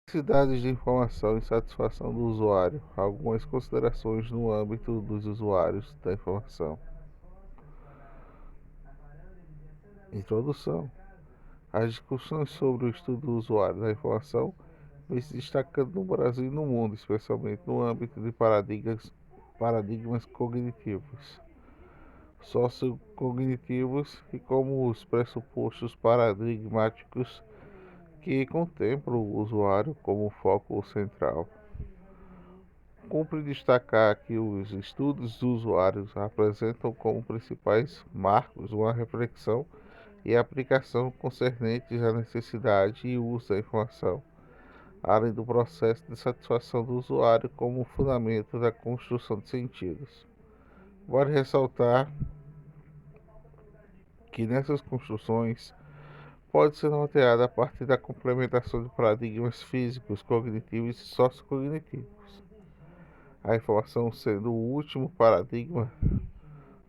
Necessidades de informação e satisfação do usuário. Algumas considerações no âmbito dos usuários da informação. Introdução. As discussões sobre o estudo do usuário da informação vêm se destacando no Brasil e no mundo, especialmente no âmbito de paradigmas cognitivos, sociocognitivos e como os pressupostos paradigmáticos que contemplam o usuário como foco central. Cumpre destacar que os estudos dos usuários apresentam como principais marcos uma reflexão e aplicação concernentes à necessidade e uso da informação, além do processo de satisfação do usuário como fundamento da construção de sentidos. Vale ressaltar que nessas construções pode ser norteada a partir da complementação de paradigmas físicos, cognitivos e sociocognitivos. A informação sendo o último paradigma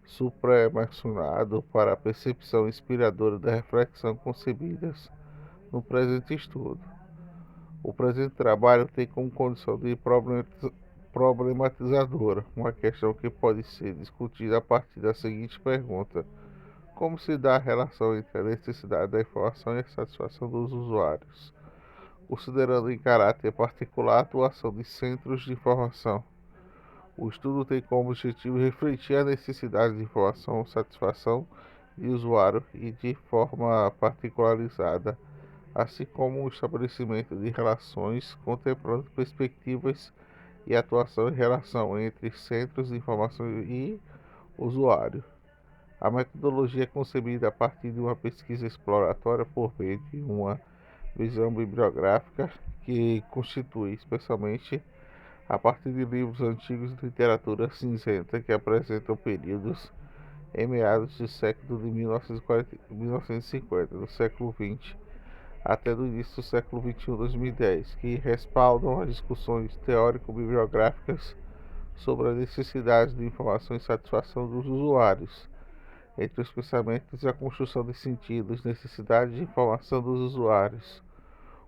supramencionado para a percepção inspiradora da reflexão concebidas no presente estudo. O presente trabalho tem como condição de problematizadora uma questão que pode ser discutida a partir da seguinte pergunta: como se dá a relação entre a necessidade da informação e a satisfação dos usuários, considerando em caráter particular a atuação de centros de informação? O estudo tem como objetivo refletir a necessidade de informação, satisfação de usuário e de forma particularizada, assim como o estabelecimento de relações contemplando perspectivas e atuação em relação entre centros de informação e usuário. A metodologia é concebida a partir de uma pesquisa exploratória por meio de uma visão bibliográfica que constitui especialmente a partir de livros antigos de literatura cinzenta que apresentam períodos em meados do século de 1950, do século XX, até do início do século XXI, 2010, que respaldam as discussões teórico-bibliográficas sobre a necessidade de informação e satisfação dos usuários, entre os pensamentos e a construção de sentidos, necessidade de informação dos usuários.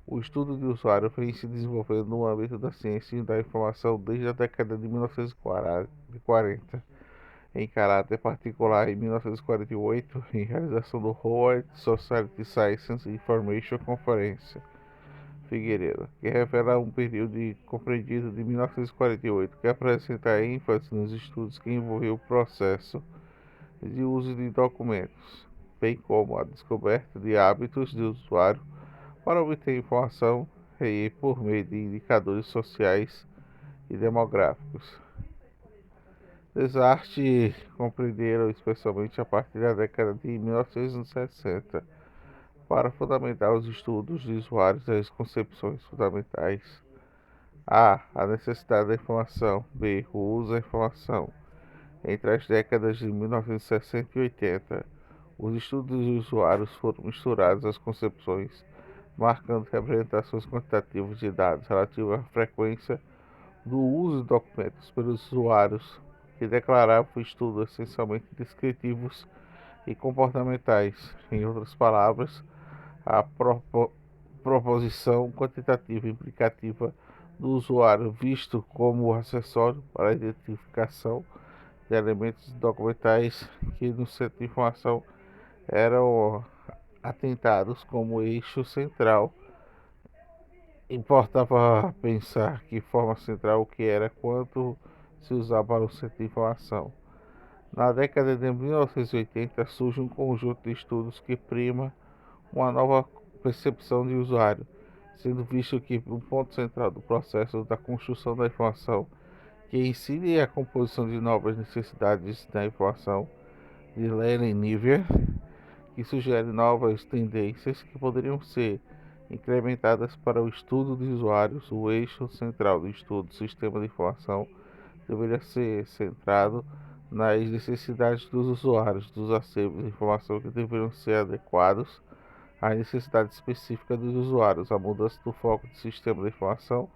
O estudo de usuário vem se desenvolvendo no âmbito da ciência e da informação desde a década de 1940, em caráter particular em 1948, em realização do Howard Society Science Information Conference Figueiredo, que revela um período compreendido de 1948, que apresenta ênfase nos estudos que envolveu o processo de uso de documentos, bem como a descoberta de hábitos de usuário para obter informação e por meio de indicadores sociais e demográficos. Desarte compreenderam especialmente a partir da década de 1960 para fundamentar os estudos de usuários e as concepções fundamentais: a necessidade da informação, b, o uso da informação. Entre as décadas de 1960 e 80, os estudos de usuários foram misturados às concepções, marcando representações quantitativas de dados relativos à frequência do uso de documentos pelos usuários, que declaravam estudos essencialmente descritivos e comportamentais. Em outras palavras, a proposição quantitativa implicativa do usuário visto como acessório para a identificação de elementos documentais que no centro de informação eram atentados como eixo central. Importava pensar que forma central o que era quanto se usava para o centro de informação. Na década de 1980 surge um conjunto de estudos que prima uma nova percepção de usuário, sendo visto que um ponto central do processo da construção da informação, que incide a composição de novas necessidades da informação, de Lenin-Niver, que sugere novas tendências que poderiam ser incrementadas para o estudo de usuários. O eixo central do estudo do sistema de informação deveria ser centrado nas necessidades dos usuários, dos acervos de informação que deveriam ser adequados às necessidades específicas dos usuários, a mudança do foco do sistema de informação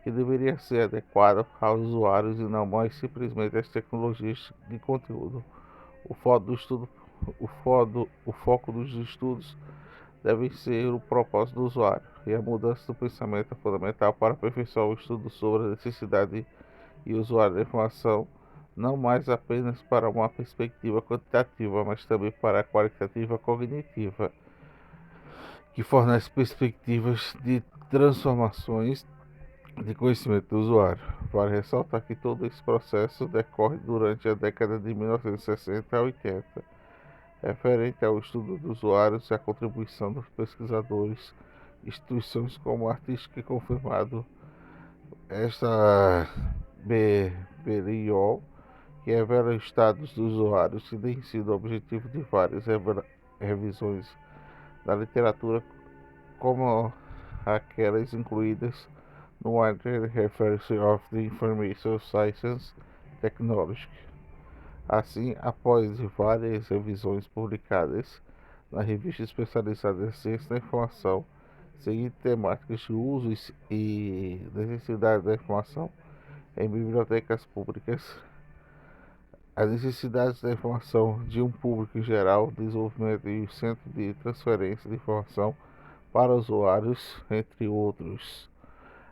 que deveria ser adequada aos usuários e não mais simplesmente às tecnologias de conteúdo. O foco dos estudos devem ser o propósito do usuário, e a mudança do pensamento é fundamental para aperfeiçoar o estudo sobre a necessidade e o usuário da informação, não mais apenas para uma perspectiva quantitativa, mas também para a qualitativa cognitiva, que fornece perspectivas de transformações de conhecimento do usuário. Vale ressaltar que todo esse processo decorre durante a década de 1960 a 80, referente ao estudo dos usuários e a contribuição dos pesquisadores, instituições como a Artística confirmado esta BRIO, que revela estados dos usuários que têm sido objetivo de várias revisões da literatura, como aquelas incluídas no Wide Reference of the Information Science Technology. Assim, após várias revisões publicadas na revista especializada em ciência da informação, seguindo temáticas de usos e necessidades da informação em bibliotecas públicas, as necessidades da informação de um público em geral, desenvolvimento e o centro de transferência de informação para usuários, entre outros.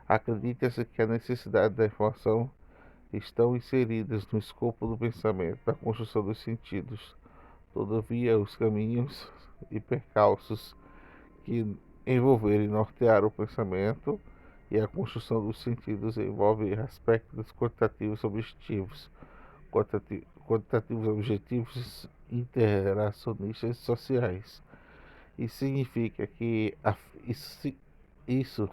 Acredita-se que a necessidade da informação estão inseridas no escopo do pensamento, da construção dos sentidos. Todavia, os caminhos e percalços que envolverem nortear o pensamento e a construção dos sentidos envolvem aspectos quantitativos objetivos, quantitativos objetivos interacionistas e sociais. Isso significa que isso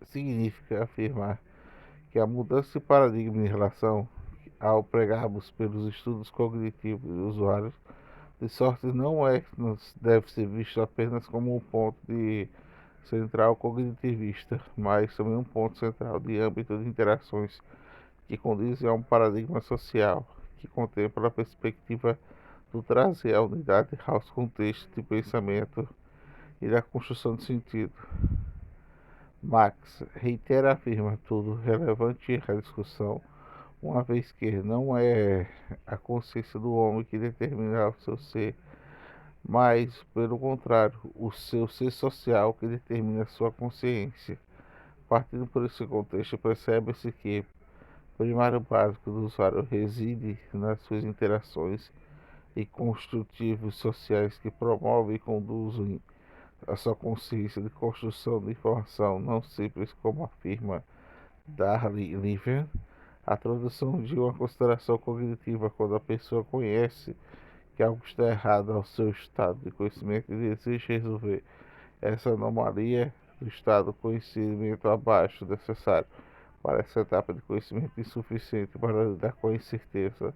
significa afirmar que a mudança de paradigma em relação ao pregarmos pelos estudos cognitivos dos usuários, de sorte não deve ser visto apenas como um ponto de central cognitivista, mas também um ponto central de âmbito de interações que condizem a um paradigma social que contempla a perspectiva do trazer a unidade aos contextos de pensamento e da construção de sentido. Marx reitera afirma tudo relevante à discussão, uma vez que não é a consciência do homem que determina o seu ser, mas, pelo contrário, o seu ser social que determina a sua consciência. Partindo por esse contexto, percebe-se que o primário básico do usuário reside nas suas interações e construtivos sociais que promovem e conduzem a sua consciência de construção de informação não simples, como afirma Darley Liver. A tradução de uma consideração cognitiva quando a pessoa conhece que algo está errado ao seu estado de conhecimento e deseja resolver essa anomalia do estado de conhecimento abaixo necessário para essa etapa de conhecimento insuficiente para lidar com a incerteza,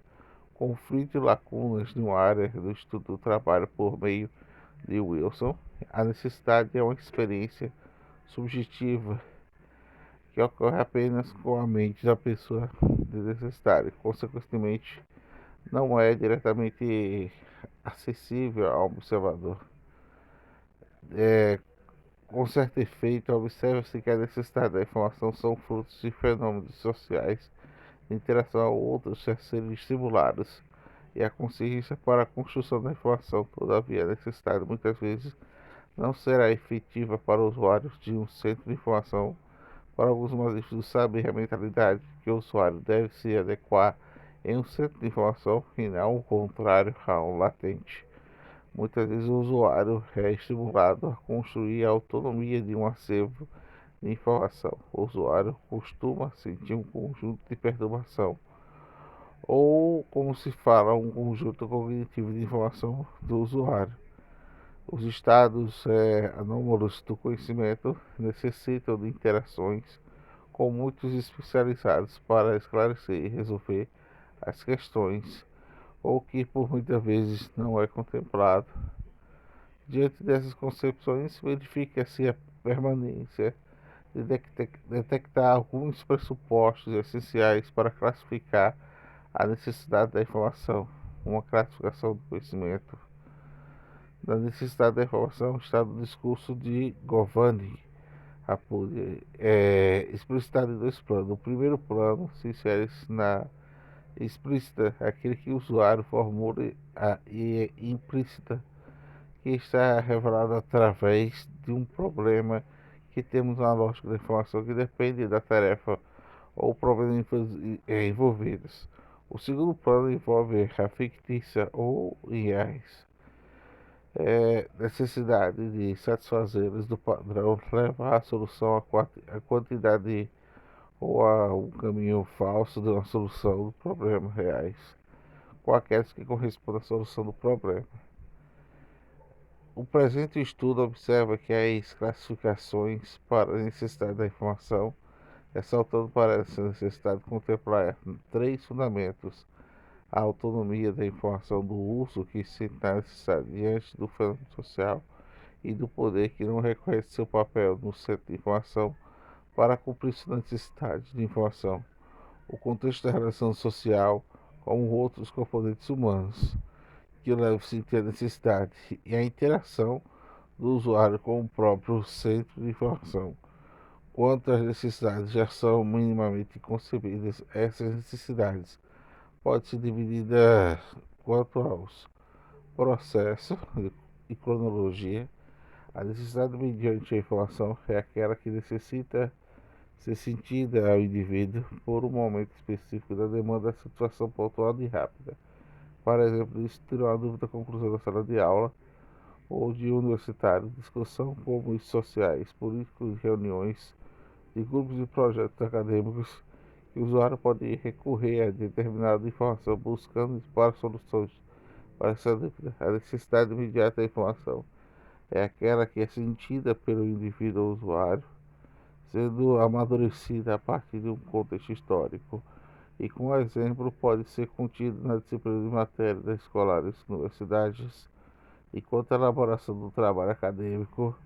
conflito e lacunas de uma área do estudo do trabalho por meio de Wilson. A necessidade é uma experiência subjetiva que ocorre apenas com a mente da pessoa de necessidade. Consequentemente, não é diretamente acessível ao observador. Com certo efeito, observa-se que a necessidade da informação são frutos de fenômenos sociais de interação a outros a serem estimulados, e a consciência para a construção da informação. Todavia, a necessidade muitas vezes não será efetiva para usuários de um centro de informação. Para alguns malícios saber a mentalidade que o usuário deve se adequar em um centro de informação e não o contrário a um latente. Muitas vezes o usuário é estimulado a construir a autonomia de um acervo de informação. O usuário costuma sentir um conjunto de perturbação, ou, como se fala, um conjunto cognitivo de informação do usuário. Os estados anômalos do conhecimento necessitam de interações com muitos especializados para esclarecer e resolver as questões, ou que por muitas vezes não é contemplado. Diante dessas concepções, verifica-se a permanência de detectar alguns pressupostos essenciais para classificar a necessidade da informação. Uma classificação do conhecimento da necessidade da informação está no discurso de Giovanni Apodi, explicitado em dois planos. O primeiro plano se insere na explícita, aquele que o usuário formula, e implícita, que está revelado através de um problema que temos uma lógica da informação que depende da tarefa ou problemas envolvidos. O segundo plano envolve a fictícia ou IAs. Necessidade de satisfazê-los do padrão leva à solução a quantidade ou a um caminho falso de uma solução do problema reais, com aqueles que correspondem à solução do problema. O presente estudo observa que as classificações para a necessidade da informação, ressaltando para essa necessidade contemplar três fundamentos: a autonomia da informação do uso que se está necessário diante do fenômeno social e do poder que não reconhece seu papel no centro de informação para cumprir sua necessidade de informação, o contexto da relação social com outros componentes humanos que o levam a sentir a necessidade e a interação do usuário com o próprio centro de informação. Quanto às necessidades já são minimamente concebidas, essas necessidades podem ser divididas quanto aos processos e cronologia. A necessidade mediante a informação é aquela que necessita ser sentida ao indivíduo por um momento específico da demanda da situação pontual e rápida. Por exemplo, isso tirou a dúvida da conclusão da sala de aula ou de universitário, discussão como os sociais, políticos, reuniões de grupos e projetos acadêmicos que o usuário pode recorrer a determinada informação buscando para soluções para essa dúvida. A necessidade imediata da informação é aquela que é sentida pelo indivíduo ou usuário, sendo amadurecida a partir de um contexto histórico e com exemplo pode ser contido na disciplina de matéria das escolares universidades, enquanto a elaboração do trabalho acadêmico,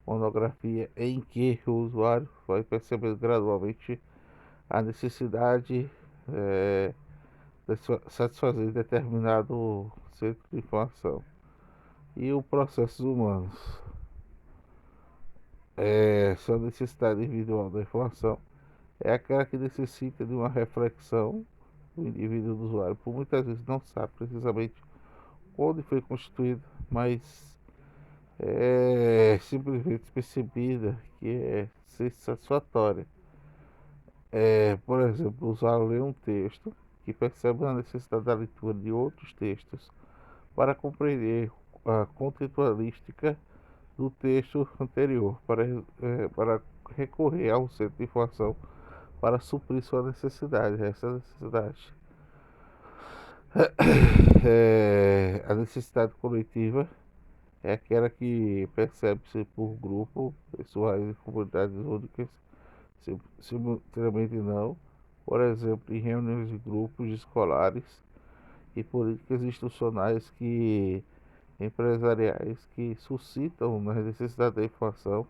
monografia, em que o usuário vai perceber gradualmente a necessidade de satisfazer determinado centro de informação. E os processos humanos. Sua necessidade individual da informação é aquela que necessita de uma reflexão do indivíduo do usuário. Por muitas vezes não sabe precisamente onde foi constituída, mas é simplesmente percebida que é ser satisfatória. Por exemplo, o usuário lê um texto que percebe a necessidade da leitura de outros textos para compreender a contextualística do texto anterior, para recorrer ao centro de informação para suprir sua necessidade. Essa necessidade. A necessidade coletiva é aquela que percebe-se por grupo, pessoais e comunidades únicas, simultaneamente não, por exemplo, em reuniões de grupos escolares e políticas institucionais empresariais que suscitam na necessidade da informação,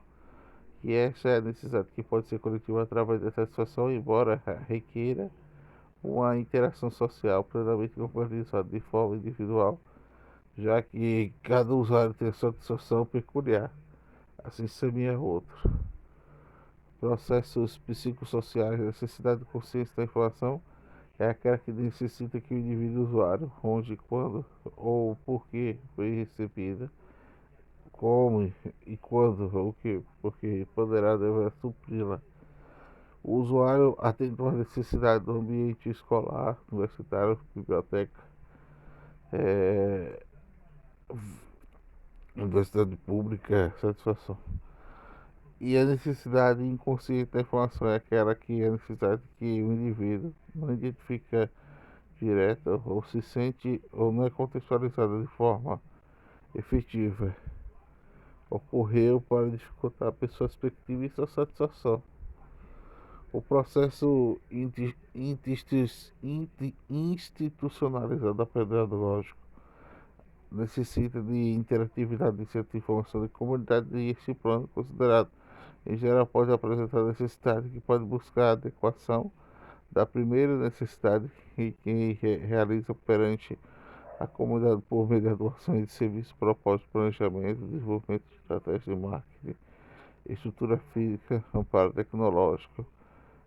que essa é a necessidade que pode ser coletiva através da satisfação, embora requeira uma interação social plenamente compatibilizada de forma individual, já que cada usuário tem a sua satisfação peculiar, assim semelha outro. Processos psicossociais, a necessidade de consciência da informação é aquela que necessita que o indivíduo usuário, onde, quando ou por que foi recebida, como e quando ou que, porque poderá dever supri-la. O usuário atende uma necessidade do ambiente escolar, universitário, biblioteca, é, universidade pública, satisfação. E a necessidade inconsciente da informação é aquela que é a necessidade que o indivíduo não identifica direta ou se sente ou não é contextualizada de forma efetiva. Ocorreu para dificultar a perspectiva e sua satisfação. O processo institucionalizado pedagógico necessita de interatividade de centro de informação de comunidade e este plano considerado em geral pode apresentar necessidade que pode buscar a adequação da primeira necessidade que realiza perante a comunidade por meio de atuações de serviços, propósito, planejamento, desenvolvimento de estratégias de marketing, estrutura física, amparo tecnológico.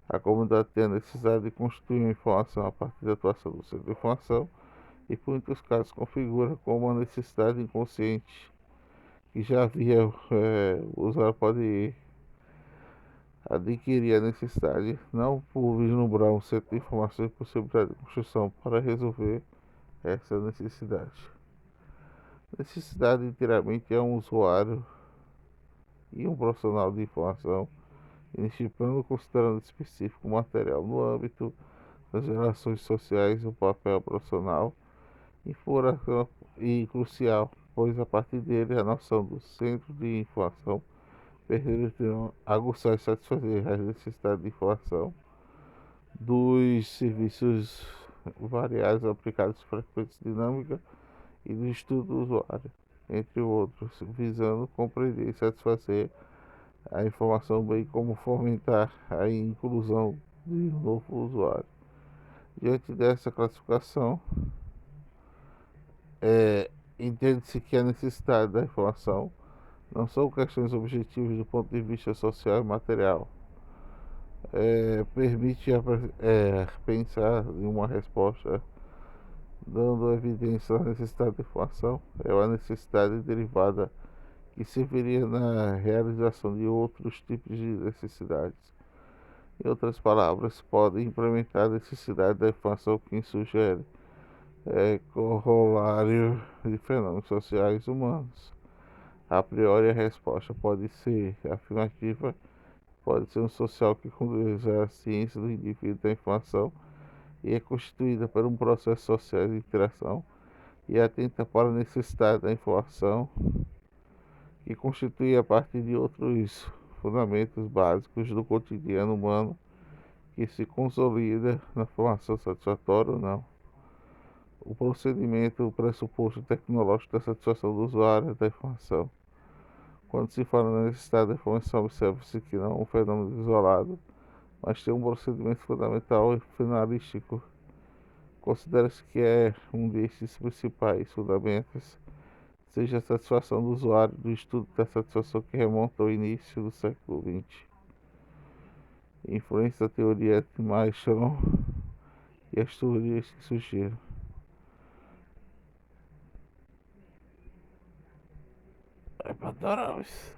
A comunidade tem a necessidade de constituir uma informação a partir da atuação do centro de informação e, por muitos casos, configura como uma necessidade inconsciente que já havia, o usuário pode adquirir a necessidade, não por vislumbrar um centro de informação e possibilidade de construção para resolver essa necessidade. Necessidade inteiramente é um usuário e um profissional de informação, neste plano considerando específico material no âmbito das relações sociais, o papel profissional e crucial, pois a partir dele a noção do centro de informação permite aguçar e satisfazer as necessidades de informação dos serviços variados aplicados frequentes dinâmica e do estudo do usuário, entre outros, visando compreender e satisfazer a informação, bem como fomentar a inclusão de um novo usuário. Diante dessa classificação, entende-se que a necessidade da informação não são questões objetivas do ponto de vista social e material. Permite pensar em uma resposta dando evidência à necessidade de informação. É uma necessidade derivada que serviria na realização de outros tipos de necessidades. Em outras palavras, pode implementar a necessidade da informação que sugere corolário de fenômenos sociais humanos. A priori, a resposta pode ser afirmativa, pode ser um social que conduz à ciência do indivíduo da informação e é constituída por um processo social de interação e atenta para a necessidade da informação que constitui a partir de outros fundamentos básicos do cotidiano humano que se consolida na formação satisfatória ou não. O procedimento, o pressuposto tecnológico da satisfação do usuário da informação. Quando se fala na necessidade da informação, observa-se que não é um fenômeno isolado, mas tem um procedimento fundamental e finalístico. Considera-se que é um desses principais fundamentos seja a satisfação do usuário do estudo da satisfação que remonta ao início do século XX. Influência da teoria de Marshall e as teorias que surgiram. É para adorar isso.